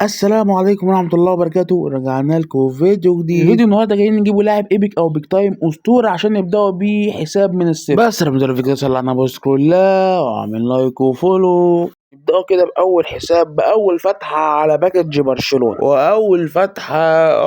السلام عليكم ورحمة الله وبركاته. رجعنا لكم فيديو جديد. الفيديو النهارده جايين نجيبوا لاعب ايبك او بيج تايم اسطورة عشان نبداوا بيه حساب من الصفر. بس انا بدل الفيديو صلي على النبي كلها واعمل لايك وفولو. نبداوا كده باول حساب باول فتحة على باكج برشلونة واول فتحة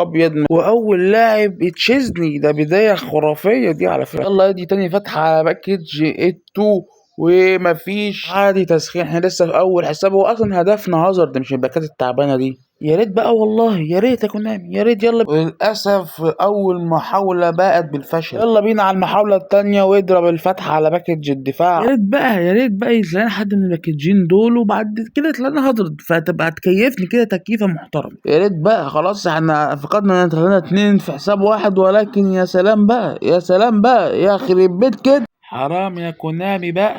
ابيض واول لاعب تشيزني. ده بداية خرافية دي على فكرة. يلا دي تاني فتحة على باكج اتو ومفيش عادي تسخين. احنا لسه في اول حساب، هو اصلا هدفنا هازارد مش الباكات التعبانه دي. يا ريت بقى والله، يا ريت اكون نايم، يا ريت. يلا للاسف اول محاوله باءت بالفشل. يلا بينا على المحاوله التانية واضرب الفتحه على باكج الدفاع. يا ريت بقى، يا ريت بقى يطلع حد من الباكجين دول وبعد كده يطلع لنا هازارد فتبقى تكيفني كده تكييفه محترمه. يا ريت بقى. خلاص احنا فقدنا لنا اتنين في حساب واحد، ولكن يا سلام بقى، يا سلام بقى، يا خرب بيت كده. حرام يا كونامي بقى،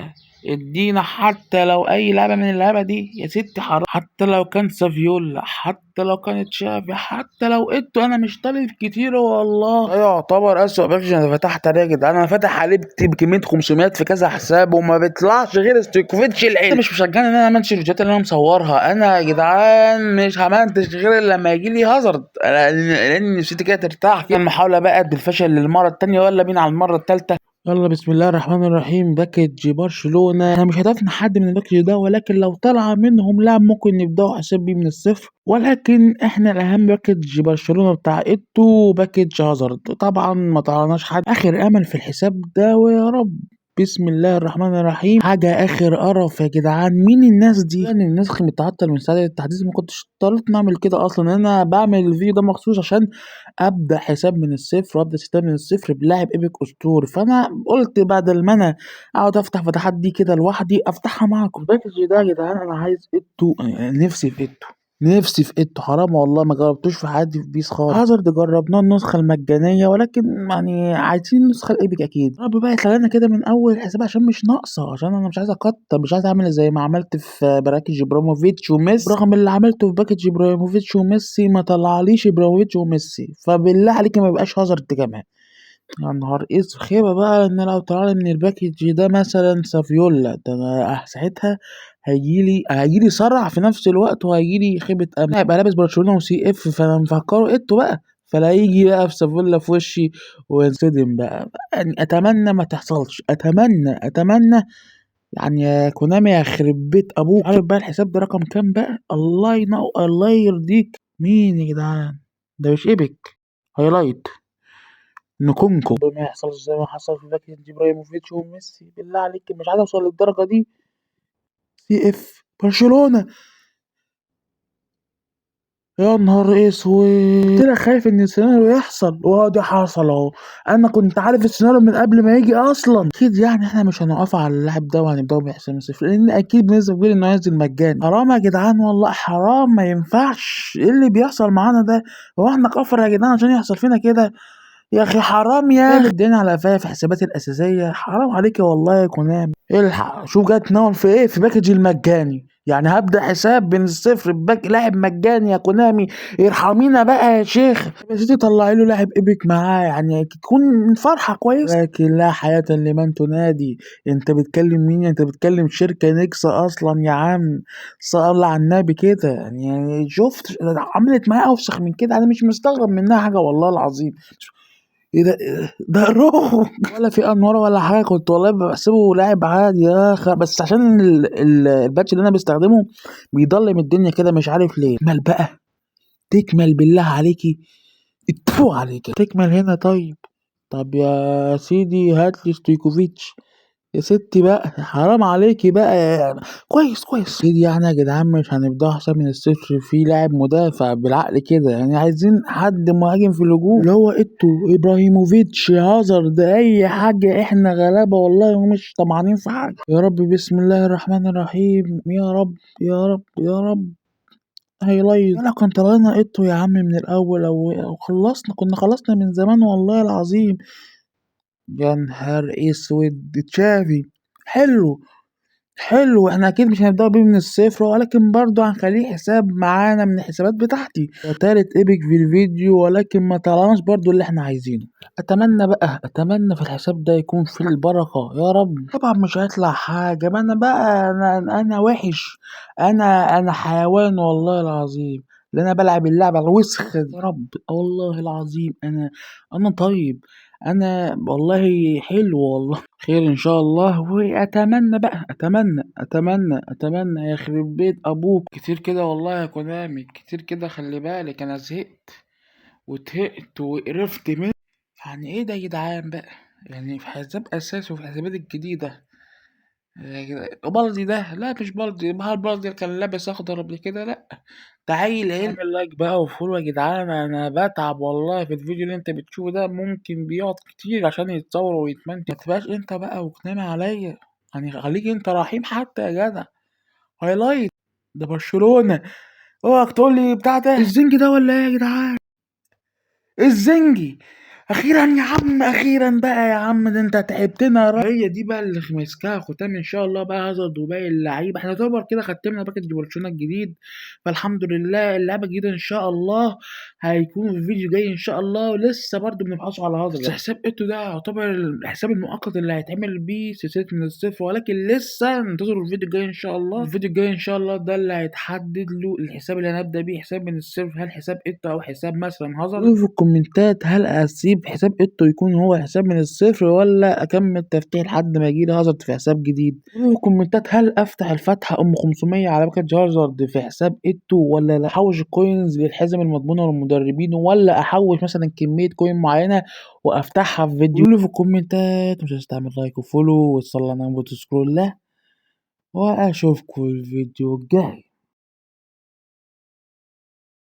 ادينا حتى لو اي لعبه من اللعبه دي يا ستي. حرام حتى لو كان سافيولا، حتى لو كانت شافي، حتى لو اتو. انا مش طالب كتير والله. ده يعتبر اسوأ باكج انا فتحت عليه يا جدعان. انا فاتح عليه بكميه 500 في كذا حساب وما بيطلعش غير ستويكوفيتش العين. مش مشجعني ان انا امنتج الفيديوهات اللي انا مصورها. انا يا جدعان مش همنتج غير لما يجي لي هازارد، لان نفسيتي كده ترتاح كده. المحاوله بقت بالفشل للمره الثانيه، ولا بينا على المره الثالثه. يلا بسم الله الرحمن الرحيم. باكج برشلونة. احنا مش هدفنا حد من الباكج ده، ولكن لو طلع منهم لاعب ممكن نبدأوا حساب بيه من الصفر، ولكن احنا الاهم باكج برشلونة بتاع ايتو باكج هازارد. طبعا ما طلعناش حد. اخر امل في الحساب ده، ويا رب. بسم الله الرحمن الرحيم. حاجة اخر قرف يا جدعان. مين الناس دي؟ يعني النسخ متعطل من ساعة التحديث. ما كنتش اضطريت نعمل كده اصلا. انا بعمل الفيديو ده مخصوص عشان ابدا حساب من الصفر وابدا حساب من الصفر بلاعب ايبك اسطوري. فانا قلت بدل ما انا اقعد افتح فتحات دي كده لوحدي افتحها معاكم. الباكج ده يا جدعان انا عايز اتو، نفسي في اتو، نفسي في اتو. حرام والله ما جربتوش في حياتي في بيس خالص. هازارد جربناه النسخه المجانيه، ولكن يعني عايزين النسخه الايبك اكيد. رب بقى يخلينا كده من اول حساب عشان مش ناقصه، عشان انا مش عايز اكتر، مش عايز اعمل زي ما عملت في باكج ابراهيموفيتش وميسي. رغم اللي عملته في باكج ابراهيموفيتش وميسي ما طلعليش ابراهيموفيتش وميسي، فبالله عليك ما يبقاش هازارد كمان. يا نهار اسود خيبة بقى ان لو طلع لي من الباكج ده مثلا سافيولا، ده انا ساعتها هيجيلي صرع في نفس الوقت وهيجيلي خيبة امل. هيبقى لابس برشلونة وسي اف، فانا مفكره اتو بقى، فلا يجي بقى في سافيولا في وشي وينصدم بقى. يعني اتمنى ما تحصلش، اتمنى. يعني يا كونامي يا خرب بيت ابوك. عارف بقى الحساب ده رقم كام بقى؟ الله ينور، الله يرضيك. مين يا جدعان؟ ده مش ايبك، هايلايت نكونكو. ما يحصلش زي ما حصل في باكج ابراهيموفيتش وميسي. بالله عليك مش عايز اوصل للدرجه دي. سي اف برشلونه. يا نهار اسود. كنت انا خايف ان السيناريو يحصل وده حصل اهو. انا كنت عارف السيناريو من قبل ما يجي اصلا. اكيد يعني احنا مش هنقف على اللاعب ده وهنبداوا بحساب صفر، لان اكيد بنسبه كبيره انه هينزل مجاني. حرام يا جدعان والله حرام، ما ينفعش. ايه اللي بيحصل معانا ده؟ هو احنا كفر يا جدعان عشان يحصل فينا كده؟ يا اخي حرام يا اخي. الدنيا على قفايا في حساباتي الاساسيه. حرام عليك والله يا كونام. الحق شوف جت نون في ايه، في باكج المجاني. يعني هبدا حساب من الصفر لاعب مجاني يا كونامي. ارحمينا بقى يا شيخ. بس تطلعي له لاعب ايبك معاه يعني تكون فرحه كويسه، لكن لا حياه لمن تنادي. انت بتكلم مين؟ انت بتكلم شركه نكسه اصلا يا عم. صلى على النبي كده. يعني شفت عملت معايا اوسخ من كده. انا مش مستغرب منها حاجه والله العظيم. ايه ده؟ ده روخو ولا في انوار ولا حاجه. كنت والله بحسبه لاعب عادي يا اخي، بس عشان الباتش اللي انا بستخدمه بيضلم الدنيا كده مش عارف ليه. تكمل بقى، تكمل بالله عليكي. اتفو عليك تكمل هنا. طيب، طب يا سيدي هات لي ستويكوفيتش. يا ستي بقى حرام عليكي بقى يعني. كويس كويس سيدي. يعني يا جدعان مش هنبدأ احسن من الصفر في لاعب مدافع بالعقل كده. يعني عايزين حد مهاجم في الهجوم اللي هو اتو، ابراهيموفيتش، هازارد، اي حاجة. احنا غلابة والله ومش طمعانين في حاجة. يا رب بسم الله الرحمن الرحيم. يا رب يا رب يا رب. هيلايت ولا كنت طلعنا اتو يا عم من الاول او خلصنا، كنا خلصنا من زمان والله العظيم. يا نهار اسود. تشافي حلو، حلو. احنا اكيد مش هنبدأ بيه من الصفر، ولكن برضو هنخليه حساب معانا من الحسابات بتاعتي. ده تالت ايبك في الفيديو، ولكن ما طلعناش برضو اللي احنا عايزينه. اتمنى بقى، اتمنى في الحساب ده يكون في البركة يا رب. طبعا مش هيطلع حاجة. ما انا بقى انا وحش. انا حيوان والله العظيم. اللي انا بلعب اللعبه الوسخه دي. يا رب والله العظيم انا طيب، انا والله حلو والله خير ان شاء الله. واتمنى بقى اتمنى يخرب بيت ابوك كتير كده والله يا كونامي، كتير كده. خلي بالك انا زهقت وتهقت وقرفت من، يعني ايه ده يا جدعان بقى؟ يعني في حساب اساسي وفي الحسابات الجديده يا جدعان. بلدي ده لا مش بلدي، ما هو البلدي اللي كان لابس اخضر قبل كده لا. تعيل هنا اعمل لايك بقى وفولو يا جدعان. انا بتعب والله في الفيديو اللي انت بتشوفه ده، ممكن بيقعد كتير عشان يتصور ويتمنتج. ما تبقاش انت بقى وتنام عليا، يعني خليك انت رحيم حتى يا جدع. هايلايت ده برشلونة، اوعك تقول لي بتاع ده الزنج ده ولا ايه يا جدعان؟ الزنجي اخيرا يا عم، اخيرا بقى يا عم، ده انت تعبتنا يا راجل. هي دي بقى اللي مسكها ختام ان شاء الله بقى هازارد وباقي اللعيبه. احنا يعتبر كده ختمنا باكج برشلونه الجديد، فالحمد لله. اللعبه الجديده ان شاء الله هيكون في فيديو جاي ان شاء الله، ولسه برضه بنبحثوا على هازارد. بس حساب ايتو ده يعتبر الحساب المؤقت اللي هيتعمل بيه سلسله من الصفر، ولكن لسه انتظروا الفيديو الجاي ان شاء الله. الفيديو الجاي ان شاء الله ده اللي هيتحدد له الحساب اللي هنبدا بيه، حساب من الصفر، هل حساب ايتو او حساب مثلا هازارد. قولوا في الكومنتات هل اسيب حساب ايتو يكون هو حساب من الصفر، ولا اكمل تفتيح لحد ما يجيلي هازارد في حساب جديد. قولوا في الكومنتات هل افتح الفتحه 500 على باكج هازارد في حساب ايتو، ولا لا احوش الكوينز للحزم المضمونه والمدربين، ولا احوش مثلا كميه كوين معينه وافتحها في فيديو. قولوا في الكومنتات. مش تنسى تعمل لايك وفولو وتصلي على النبي وتذكروا الله، واشوفكم الفيديو الجاي.